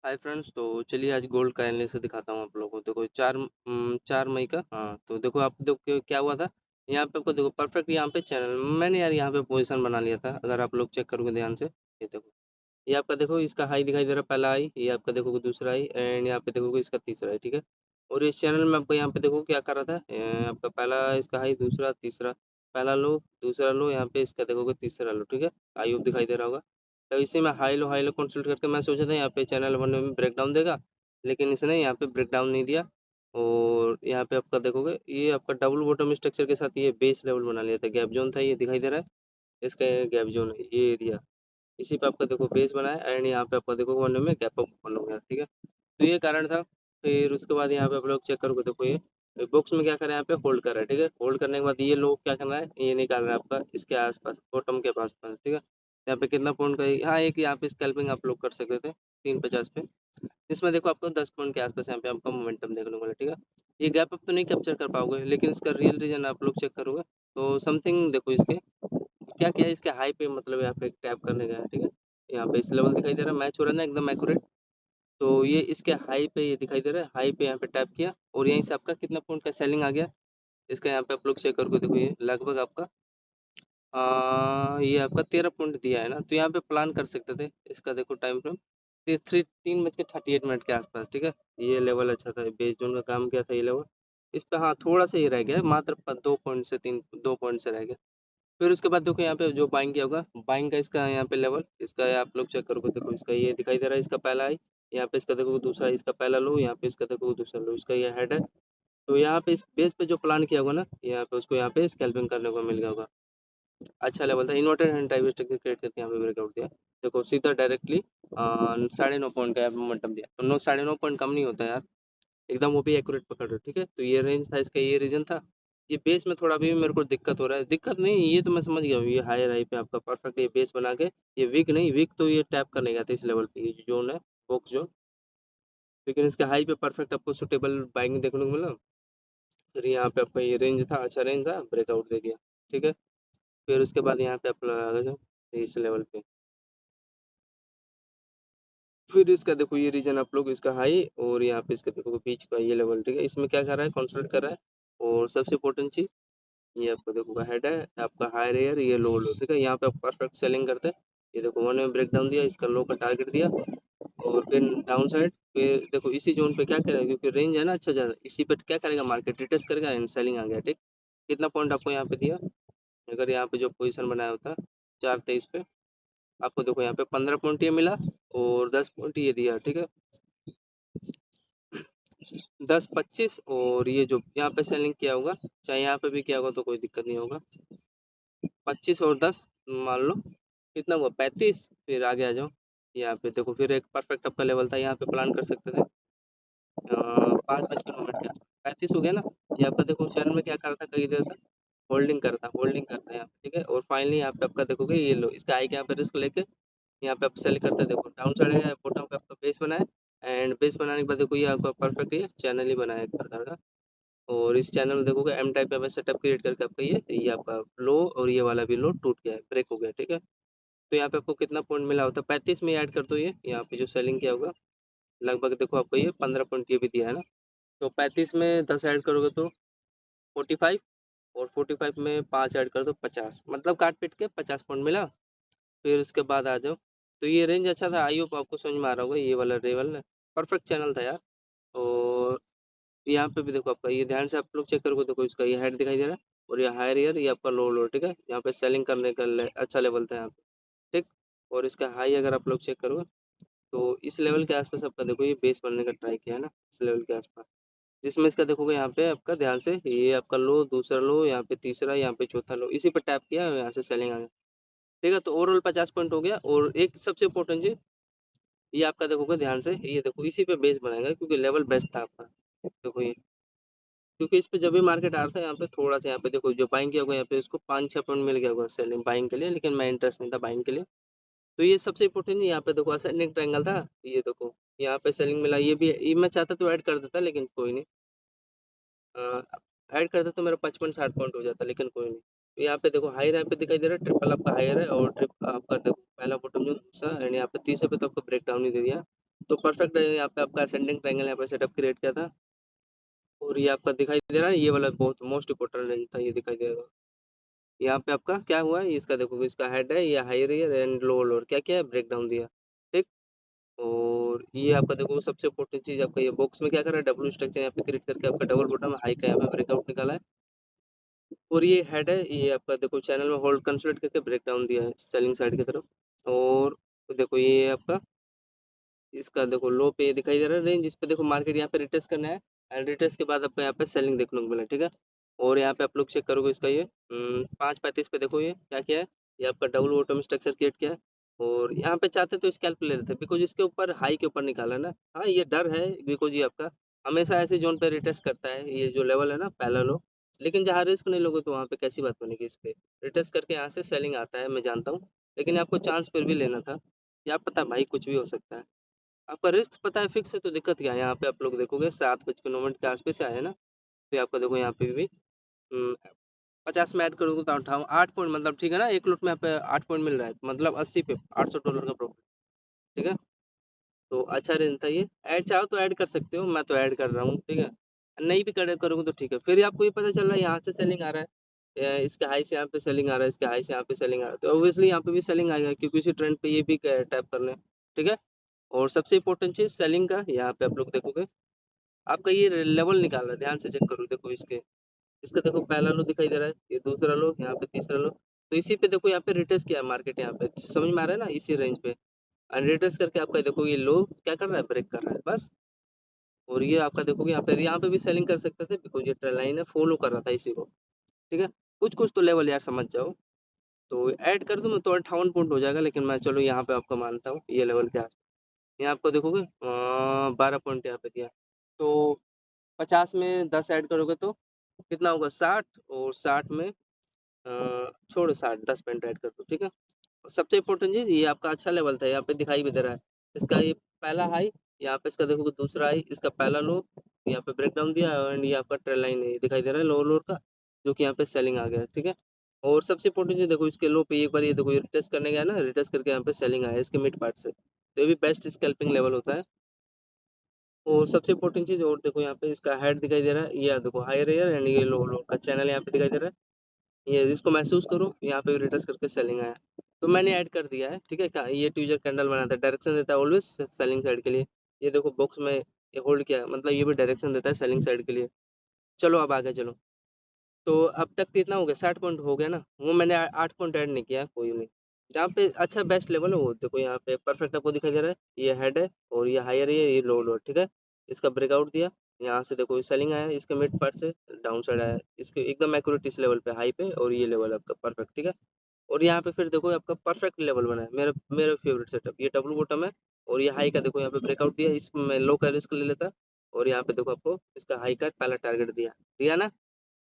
Hi friends, तो चलिए आज गोल्ड का एनालिसिस दिखाता हूँ आप लोगों को। देखो 4 मई का, हाँ, तो देखो आप देखो क्या हुआ था। यहाँ पे आपको देखो परफेक्ट यहाँ पे चैनल मैंने यार यहाँ पे पोजीशन बना लिया था। अगर आप लोग चेक करोगे ध्यान से, ये देखो, ये आपका देखो इसका हाई दिखाई दे रहा है, पहला हाई, ये आपका देखोगे दूसरा हाई एंड यहाँ पे देखोगे इसका तीसरा हाई, ठीक है। और इस चैनल में आपको यहाँ पे देखो क्या कर रहा था, आपका पहला इसका हाई, दूसरा, तीसरा, पहला लो, दूसरा लो, यहाँ पे इसका देखोगे तीसरा लो, ठीक है। आई होप दिखाई दे रहा होगा। तो इसी में हाई लो कंसल्ट करके मैं सोचा था यहाँ पे चैनल वन में ब्रेक डाउन देगा, लेकिन इसने यहाँ पे ब्रेक डाउन नहीं दिया। और यहाँ पे आपका देखोगे ये आपका डबल बॉटम स्ट्रक्चर के साथ ये बेस लेवल बना लिया था। गैप जोन था, ये दिखाई दे रहा है, इसका गैप जोन है ये एरिया। इसी पे आपका देखो बेस बनाया एंड यहाँ पे आपका देखो वन में गैप अप ओपन हो गया, ठीक है। तो ये कारण था। फिर उसके बाद यहाँ पे आप लोग चेक करोगे, देखो ये बॉक्स में क्या कर रहा है, यहाँ पे होल्ड कर रहा है, ठीक है। होल्ड करने के बाद ये लोग क्या करना है, ये निकाल रहा है आपका इसके आसपास, बॉटम के पास पास, ठीक है। यहाँ पे कितना पॉइंट का हाँ, एक यहाँ पे स्कैल्पिंग आप लोग कर सकते थे 350 पे। इसमें देखो आपको 10 पॉइंट के आसपास यहाँ पे आपका मोमेंटम देखने को मिला, ठीक है। ये गैप अप तो नहीं कैप्चर कर पाओगे, लेकिन इसका रियल रीजन आप लोग चेक करोगे तो समथिंग देखो इसके क्या क्या है, इसके हाई पे मतलब यहाँ पे टैप करने गया है, ठीक है। यहाँ पे इस लेवल दिखाई दे रहा है, मैच हो रहा है ना एकदम एक्यूरेट। तो ये इसके हाई पे ये दिखाई दे रहा है, हाई पे यहाँ पे टैप किया और यहीं से आपका कितना पॉइंट का सेलिंग आ गया। इसका यहाँ पे आप लोग चेक करके देखो, ये लगभग आपका ये आपका 13 पॉइंट दिया है ना, तो यहाँ पे प्लान कर सकते थे। इसका देखो टाइम फ्रेम 3:38 के आसपास, ठीक है। ये लेवल अच्छा था, बेस जोन का काम किया था ये लेवल। इस पे हाँ थोड़ा सा ये रह गया है, मात्र 2 पॉइंट से रह गया। फिर उसके बाद देखो यहाँ पे जो बाइंग किया होगा, बाइंग का इसका यहाँ पे लेवल, इसका आप लोग चेक करोगे, देखो इसका ये दिखाई दे रहा है, इसका पहला है, यहाँ पे इसका देखो दूसरा, इसका पहला लो, यहाँ पे इसका देखो दूसरा लो, इसका ये हेड है। तो यहाँ पे इस बेस पे जो प्लान किया होगा ना, यहाँ पे उसको यहाँ पे स्कैल्पिंग करने को मिल गया होगा। अच्छा लेवल था, inverted hand type structure create करके यहाँ पे ब्रेकआउट दिया। देखो सीधा डायरेक्टली 9.5 पॉइंट का मोमेंटम दिया, तो 9.5 पॉइंट कम नहीं होता यार, एकदम वो भी एक्यूरेट पकड़ रहे हो, ठीक है। तो ये रेंज था इसका, ये रीजन था। ये बेस में थोड़ा भी मेरे को दिक्कत हो रहा है, दिक्कत नहीं, ये तो मैं समझ गया हूँ। ये हायर हाई पे आपका परफेक्ट ये बेस बना के, ये वीक नहीं, वीक तो ये टैप करने गया था इस लेवल पे, ये जोन है बॉक्स जोन। लेकिन इसके हाई पे परफेक्ट आपको सुटेबल बाइंग देखने को मिला। फिर यहाँ पे आपका ये रेंज था, अच्छा रेंज था, ब्रेकआउट दे दिया, ठीक है। फिर उसके बाद यहाँ पे आप आ जाओ इस लेवल पे। फिर इसका देखो ये रीजन आप लोग इसका हाई और यहाँ पे इसका देखो बीच का ये लेवल, ठीक है। इसमें क्या कर रहा है, कॉन्सल्ट कर रहा है। और सबसे इंपॉर्टेंट चीज ये आपको देखो हेड है आपका हाई रेयर, ये लो लो, ठीक है। यहाँ पे आप परफेक्ट सेलिंग करते हैं। ये देखो वन में ब्रेक डाउन दिया, इसका लो का टारगेट दिया और फिर डाउन साइड। फिर देखो इसी जोन पे क्या करेगा, क्योंकि रेंज है ना अच्छा ज़्यादा, इसी पे क्या करेगा मार्केट रिटेस्ट करेगा एंड सेलिंग आ गया, ठीक। कितना पॉइंट आपको यहाँ पे दिया, अगर यहाँ पे जो पोजीशन बनाया होता 4:23 पे, आपको देखो यहाँ पे 15 पॉइंट ये मिला और 10 पॉइंट ये दिया, ठीक है। 10-25 और ये जो यहाँ पे सेलिंग किया होगा, चाहे यहाँ पे भी किया होगा तो कोई दिक्कत नहीं होगा। 25 और 10 मान लो कितना हुआ, 35। फिर आगे आ जाओ, यहाँ पे देखो फिर एक परफेक्ट आपका लेवल था, यहाँ पे प्लान कर सकते थे 5:05 के आसपास, 35 हो गया ना। ये आपका देखो चैनल में क्या कर रहा था, कई देर तक होल्डिंग करता है यहाँ पे, ठीक है। और फाइनली यहाँ पे आपका देखोगे ये लो, इसका आई के यहाँ पे रिस्क लेके यहाँ पे आप सेल करते हैं। देखो डाउन साइड है, बॉटम पे आपका बेस बना है एंड बेस बनाने के बाद देखो ये आपका परफेक्ट ये चैनल ही बना है एक प्रकार का। और इस चैनल में देखोगे एम टाइप का सेटअप क्रिएट करके आपका ये आपका लो और ये वाला भी लो टूट गया है, ब्रेक हो गया, ठीक है। तो यहाँ पे आपको कितना पॉइंट मिला होता है, 35 में ऐड कर दो ये यहाँ पे जो सेलिंग किया होगा, लगभग देखो आपको ये 15 पॉइंट ये भी दिया है ना। तो 35 में 10 ऐड करोगे तो 45 और 45 में 5 ऐड कर दो 50, मतलब काट पीट के 50 पॉइंट मिला। फिर उसके बाद आ जाओ, तो ये रेंज अच्छा था, आई होप आपको समझ में आ रहा होगा, ये वाला लेवल परफेक्ट चैनल था यार। और यहाँ पे भी देखो आपका ये ध्यान से आप लोग चेक करोगे, देखो इसका ये हेड दिखाई दे रहा है और ये हायर ईयर, ये आपका लो लो, ठीक है। यहाँ पे सेलिंग करने का अच्छा लेवल था यहाँ पे, ठीक। और इसका हाई अगर आप लोग चेक करोगे तो इस लेवल के आसपास आपका देखो ये बेस बनने का ट्राई किया है ना, इस लेवल के आसपास। जिसमें इसका देखोगे यहाँ पे आपका ध्यान से ये आपका लो, दूसरा लो, यहाँ पे तीसरा, यहाँ पे चौथा लो, इसी पे टैप किया और यहाँ से सेलिंग आ गया, ठीक है। तो ओवरऑल 50 पॉइंट हो गया। और एक सबसे इंपॉर्टेंट चीज ये आपका देखोगे ध्यान से, ये देखो इसी पे बेस बनाएगा क्योंकि लेवल बेस्ट था आपका, देखो ये। क्योंकि इस पे जब भी मार्केट आ रहा था यहाँ पे थोड़ा सा, यहाँ पे देखो जो बाइंग किया होगा यहाँ पे उसको 5-6 पॉइंट मिल गया होगा सेलिंग बाइंग के लिए, लेकिन मैं इंटरेस्ट नहीं था बाइंग के लिए। तो ये सबसे इम्पोर्टेंट यहाँ पे देखो असेंडिंग ट्रायंगल था, ये देखो यहाँ पे सेलिंग मिला, ये भी ये मैं चाहता तो ऐड कर देता, लेकिन कोई नहीं, ऐड करता तो मेरा 55-60 पॉइंट हो जाता, लेकिन कोई नहीं। तो यहाँ पे देखो हाई रैंप पे दिखाई दे रहा है, ट्रिपल आपका हायर है और ट्रिप आपका देखो पहला बॉटम जो दूसरा एंड यहाँ पे तीसरे पे तो आपको ब्रेक डाउन ही दे दिया। तो परफेक्ट यहाँ पे आपका असेंडिंग ट्रायंगल यहाँ पे सेटअप क्रिएट किया था और ये आपका दिखाई दे रहा है, ये वाला बहुत मोस्ट इम्पोर्टेंट रेंज था, ये दिखाई देगा। यहाँ पे आपका क्या हुआ है, इसका देखो, इसका हेड है, ये high rare and low lower क्या क्या है, ब्रेक डाउन दिया, ठीक। और ये आपका देखो सबसे इम्पोर्टेंट चीज, आपका ये बॉक्स में क्या कर रहा है, डब्ल्यू स्ट्रक्चर यहाँ पे क्रिएट करके आपका डबल बॉटम हाई का यहाँ पे ब्रेकआउट निकाला है। और ये हेड है, ये आपका देखो चैनल में होल्ड कंसोलिडेट करके ब्रेक डाउन दिया है सेलिंग साइड की तरफ। और देखो ये आपका, इसका देखो लो पे दिखाई दे रहा है रेंज, इस पे देखो मार्केट यहाँ पे रिटेस्ट करना है एंड रिटेस्ट के बाद आपको यहाँ पे सेलिंग देखने को मिला, ठीक है। और यहाँ पे आप लोग चेक करोगे इसका ये 5:35 पे देखो ये क्या किया है, ये आपका डबल बॉटम स्ट्रक्चर क्रिएट किया है। और यहाँ पे चाहते तो स्कैल्प ले लेते बिकॉज इसके ऊपर हाई के ऊपर निकाला है ना। हाँ ये डर है बिकॉज ये आपका हमेशा ऐसे जोन पे रिटेस्ट करता है, ये जो लेवल है ना पहला लो। लेकिन जहाँ रिस्क नहीं लोगे तो वहाँ पे कैसी बात बनेगी, इस पे रिटेस्ट करके यहाँ से सेलिंग आता है मैं जानता हूँ, लेकिन आपको चांस फिर भी लेना था। क्या पता भाई कुछ भी हो सकता है। आपका रिस्क पता है फिक्स है तो दिक्कत क्या है, यहाँ पे आप लोग देखोगे 7:09 के आसपास से आया है ना। तो आपका देखो यहाँ पे भी 50 में ऐड करोगे तो 8 पॉइंट, मतलब ठीक है ना, एक लूट में यहाँ पे 8 पॉइंट मिल रहा है, मतलब 80 पे $800 का प्रॉफिट, ठीक है। तो अच्छा रेंज था ये, ऐड चाहो तो ऐड कर सकते हो, मैं तो ऐड कर रहा हूँ, ठीक है। नहीं भी कर करोगे तो ठीक है, फिर आपको ये पता चल रहा है यहाँ से सेलिंग आ रहा है, इसके हाई से यहाँ पे सेलिंग आ रहा है, इसके हाई से यहाँ पे सेलिंग आ रहा है, तो ऑब्वियसली यहाँ पे भी सेलिंग आएगा क्योंकि इसी ट्रेंड पे ये भी टैप करने, ठीक है। और सबसे इंपॉर्टेंट चीज सेलिंग का, यहाँ पे आप लोग देखोगे आपका ये लेवल निकाल रहा है, ध्यान से चेक करो, देखो इसके, इसका देखो पहला लो दिखाई दे रहा है, ये दूसरा लो, यहाँ पे तीसरा लो। तो इसी पे देखो यहाँ पे रिटेस्ट किया है मार्केट, यहाँ पे समझ में आ रहा है ना, इसी रेंज पे रिटेस्ट करके आपका देखो ये लो क्या कर रहा है, ब्रेक कर रहा है बस। और ये आपका देखोगे यहाँ पे भी सेलिंग कर सकते थे बिकॉज ये ट्रेंड लाइन है, फॉलो कर रहा था इसी को, ठीक है। कुछ कुछ तो लेवल यार समझ जाओ। तो ऐड कर दूं मैं तो 58 पॉइंट हो जाएगा, लेकिन मैं चलो यहाँ पे आपको मानता हूँ ये लेवल क्या है। यहाँ आपको देखोगे 12 पॉइंट यहाँ पे दिया, तो 50 में 10 ऐड करोगे तो कितना होगा, 60। और 60 में छोड़ो 60, 10 पॉइंट ऐड कर दो, ठीक है। सबसे इम्पोर्टेंट चीज ये आपका अच्छा लेवल था, यहाँ पे दिखाई भी दे रहा है, इसका ये पहला हाई, यहाँ पे इसका देखोगे दूसरा हाई, इसका पहला लो, यहाँ पे ब्रेक डाउन दिया एंड ये आपका ट्रेंड लाइन है दिखाई दे रहा है लोअर लोअर का, जो कि यहाँ पे सेलिंग आ गया है, ठीक है। और सबसे इम्पोर्टेंट चीज देखो इसके लो पे एक बार ये देखो ये रिटेस्ट करने गया ना, रिटेस्ट करके यहाँ पे सेलिंग आया इसके मिड पार्ट से, तो ये भी बेस्ट स्कैल्पिंग लेवल होता है। और सबसे इम्पोर्टेंट चीज और देखो यहाँ पे इसका हेड दिखाई दे रहा है, ये देखो हायर एयर एंड ये लो लो का चैनल यहाँ पे दिखाई दे रहा है, ये इसको महसूस करो, यहाँ पे रिटेस्ट करके सेलिंग आया। तो मैंने ऐड कर दिया है, ठीक है। ये ट्विजर कैंडल बनाता है, डायरेक्शन देता है ऑलवेज सेलिंग साइड के लिए। ये देखो बॉक्स में ये होल्ड किया है, मतलब ये भी डायरेक्शन देता है सेलिंग साइड के लिए। चलो अब आगे चलो। तो अब तक कितना हो गया, 60 पॉइंट हो गया ना, वो मैंने 8 पॉइंट ऐड नहीं किया, कोई नहीं। जहाँ पे अच्छा बेस्ट लेवल है वो देखो यहाँ पे परफेक्ट आपको दिखाई दे रहा है, ये हेड है और ये हायर है, ये लो लो, ठीक है। इसका ब्रेकआउट दिया, यहाँ से देखो सेलिंग आया, इसके मिड पार्ट से डाउन साइड आया, इसके एकदम एक्यूरेट इस लेवल पे हाई पे, और ये लेवल आपका परफेक्ट, ठीक है। और यहाँ पे फिर देखो आपका परफेक्ट लेवल बना है, मेरा मेरा फेवरेट सेटअप, ये डब्लू बॉटम है और ये हाई का देखो यहाँ पे ब्रेकआउट दिया, इसमें लो का रिस्क ले लेता। और यहाँ पे देखो आपको इसका हाई का पहला टारगेट दिया दिया ना।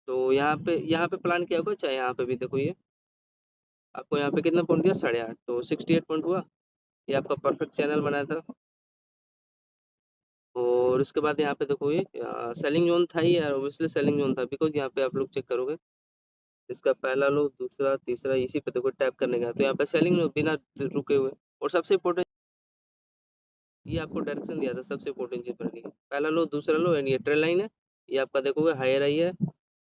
तो यहाँ पे प्लान किया होगा, चाहे यहाँ पे भी देखो ये आपको यहाँ पे कितना पॉइंट दिया, 8.5, तो 68 पॉइंट हुआ। ये आपका परफेक्ट चैनल बनाया था। और उसके बाद यहाँ पे देखो ये सेलिंग जोन था ही यार, ऑब्वियसली सेलिंग जोन था बिकॉज यहाँ पे आप लोग चेक करोगे इसका पहला लो दूसरा तीसरा इसी पे देखो टैप करने का, तो यहाँ पे सेलिंग बिना रुके हुए। और सबसे इम्पोर्टेंट ये आपको डायरेक्शन दिया था, सबसे इम्पोर्टेंट चीज पर पहला लो दूसरा लो एंड ये ट्रेंड लाइन है, ये आपका देखोगे हायर आई है।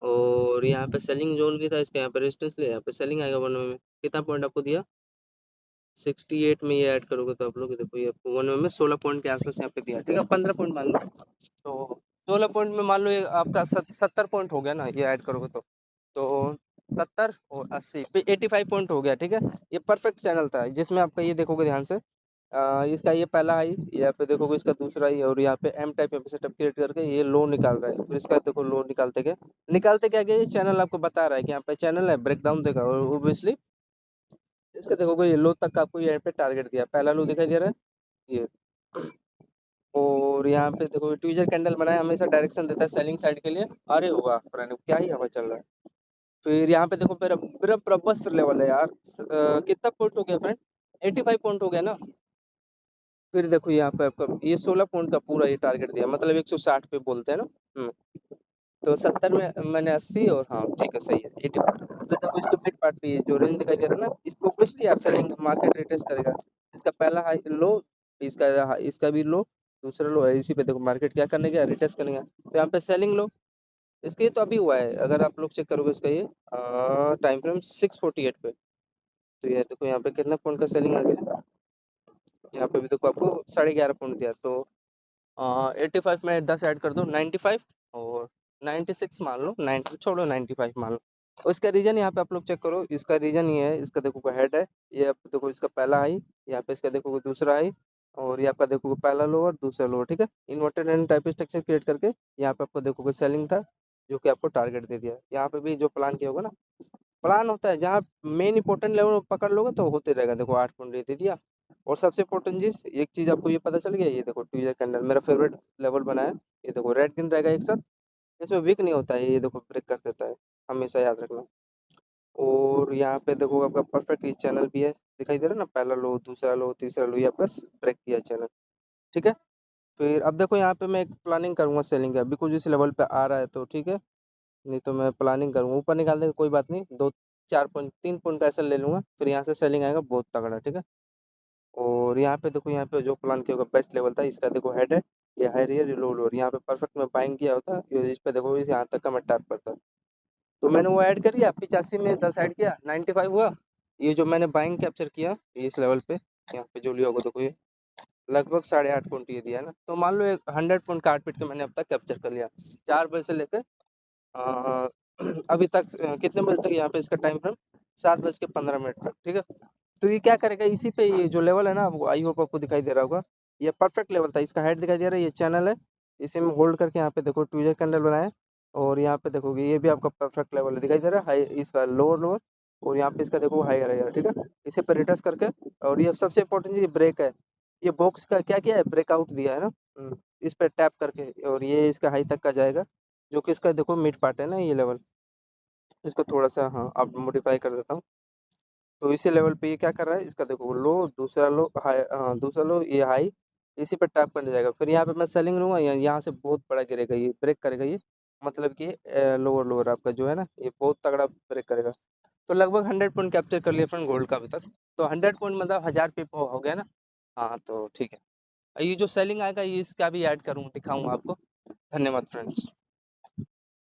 और यहाँ पे सेलिंग जोन भी था इसका, यहाँ पे रेजिस्टेंस ले, यहाँ पे सेलिंग आएगा वन में कितना पॉइंट आपको दिया, 68 में ये ऐड करोगे तो आप लोग देखो ये आपको वन में 16 पॉइंट के आसपास यहाँ पे दिया, ठीक है। 15 पॉइंट मान लो, तो 16 पॉइंट में मान लो ये आपका 70 पॉइंट हो गया ना, ये ऐड करोगे तो 70 और 80 पे 85 पॉइंट हो गया, ठीक है। ये परफेक्ट चैनल था जिसमें आपका ये देखोगे ध्यान से इसका ये पहला हाई, यहाँ पे देखोगे इसका दूसरा हाई, और यहाँ पे एम टाइप पे सेटअप क्रिएट करके ये लो निकाल रहा है, फिर इसका देखो लो निकालते क्या गया, ये चैनल आपको बता रहा है कि यहाँ पे चैनल है, ब्रेक डाउन देगा। और ऑब्वियसली इसका देखोगे ये लो तक का आपको यहाँ पे टारगेट दिया, पहला लो दिखाई दे रहा है ये। और यहाँ पे देखो ट्विजर कैंडल बनाया, हमेशा डायरेक्शन देता है सेलिंग साइड के लिए। अरे वाह फ्रेंड क्या ही हवा चल रहा है। फिर यहाँ पे देखो मेरा मेरा प्रबस लेवल है यार, कितना पॉइंट हो गया फ्रेंड, 85 पॉइंट हो गया ना। फिर देखो यहाँ पे आपका ये 16 पॉइंट का पूरा ये टारगेट दिया, मतलब 160 पे बोलते हैं ना। तो 70 में मैंने 80, और हाँ ठीक है सही है 85। तो देखो इसके मिड पार्ट पे ये जो रेंज दिखाई दे रहा है ना, इसको ऑब्वियसली यार सेलिंग मार्केट रिटेस्ट करेगा। इसका पहला हाई लो, इसका भी लो, दूसरा लो है, इसी पे देखो मार्केट क्या करने गया, रिटेस्ट करने गया, तो यहाँ पे सेलिंग लो। इसके तो अभी हुआ है, अगर आप लोग चेक करोगे इसका ये टाइम फ्रेम 648 पे, तो ये देखो यहाँ पे कितना पॉइंट का सेलिंग आ गया, यहाँ पे भी देखो आपको 11.5 पॉइंट दिया, तो 85 में 10 ऐड कर दो 95, और 96 मान लो, 90 छोड़ो 95 मान लो। और इसका रीजन यहाँ पे आप लोग चेक करो, इसका रीजन ये है, इसका देखो हेड है, ये आप देखो इसका पहला हाई, यहाँ पे इसका देखो दूसरा हाई, और ये आपका देखो पहला लोअर दूसरा लोअर, ठीक है। Inverted and type structure create करके यहाँ पे आपको देखोगे सेलिंग था, जो कि आपको टारगेट दे दिया। यहाँ पे भी जो प्लान किया होगा ना, प्लान होता है जहाँ मेन इंपॉर्टेंट लेवल पकड़ लोगे तो होते रहेगा। देखो 8 पॉइंट दे दिया। और सबसे इम्पोर्टेंट चीज एक चीज आपको ये पता चल गया, ये देखो ट्विजर कैंडल मेरा फेवरेट लेवल बना है, ये देखो रेड ग्रीन रहेगा एक साथ, इसमें वीक नहीं होता है, ये देखो ब्रेक कर देता है, हमेशा याद रखना। और यहाँ पे देखो आपका परफेक्ट ये चैनल भी है, दिखाई दे रहा है ना, पहला लो दूसरा लो तीसरा लो, ये आपका ब्रेक किया चैनल, ठीक है। फिर अब देखो यहाँ पे मैं एक प्लानिंग करूंगा सेलिंग का, अभी कुछ इस लेवल पे आ रहा है तो ठीक है, नहीं तो मैं प्लानिंग करूंगा ऊपर निकाल देंगे, कोई बात नहीं, 2 4 पॉइंट 3 पॉइंट का ऐसा ले लूंगा, फिर यहाँ से सेलिंग आएगा बहुत तगड़ा, ठीक है। और यहाँ पे देखो, यहाँ पे जो प्लान किया होगा बेस्ट लेवल था, इसका देखो हेड है, ये हाई रियर ये लो लोअर, यहाँ पे परफेक्ट मैं बाइंग किया होता, इस पे देखो इस यहाँ तक का मैं टैप करता, तो मैंने वो ऐड कर दिया, 85 में 10 ऐड किया 95 हुआ। ये जो मैंने बाइंग कैप्चर किया ये इस लेवल पे, यहाँ पे जो लिया होगा देखो ये लगभग 8.5 पॉइंट ये दिया है ना, तो मान लो एक 100 पॉइंट काट पीट के मैंने अब तक कैप्चर कर लिया, 4 बजे से लेकर अ, अभी तक कितने बजे तक यहाँ पे इसका टाइम फ्रेम, 7:15 तक, ठीक है। तो ये क्या करेगा, इसी पे ये जो लेवल है ना, वो आई होप आपको दिखाई दे रहा होगा, ये परफेक्ट लेवल था, इसका हेड दिखाई दे रहा है, ये चैनल है, इसे में होल्ड करके यहाँ पे देखो ट्विजर कैंडल बनाया, और यहाँ पे देखोगे ये भी आपका परफेक्ट लेवल है, दिखाई दे रहा है, हाई इसका लोअर लोअर, और यहाँ पे इसका देखो हाई रहेगा, ठीक है। इसे पे रिटर्स करके, और ये सबसे इंपॉर्टेंट चीज ब्रेक है, ये बॉक्स का क्या किया है, ब्रेकआउट दिया है ना, इस पे टैप करके, और ये इसका हाई तक का जाएगा, जो कि इसका देखो मिड पार्ट है ना ये लेवल, इसको थोड़ा सा हाँ अब मॉडिफाई कर देता हूँ, तो इसी लेवल पे ये क्या कर रहा है, इसका देखो लो दूसरा लो हाई, हाँ दूसरा लो ये हाई, इसी पे टैप करने जाएगा, फिर यहाँ पे मैं सेलिंग लूंगा, यहाँ से बहुत बड़ा गिरेगा, ये ब्रेक करेगा ये, मतलब कि लोअर लोअर आपका जो है ना, ये बहुत तगड़ा ब्रेक करेगा। तो लगभग 100 पॉइंट कैप्चर कर लिया फ्रेंड गोल्ड का अभी तक, तो 100 पॉइंट मतलब 1000 पे हो गया ना। हाँ तो ठीक है, ये जो सेलिंग आएगा ये इसका भी ऐड करूँ दिखाऊंगा आपको। धन्यवाद फ्रेंड्स।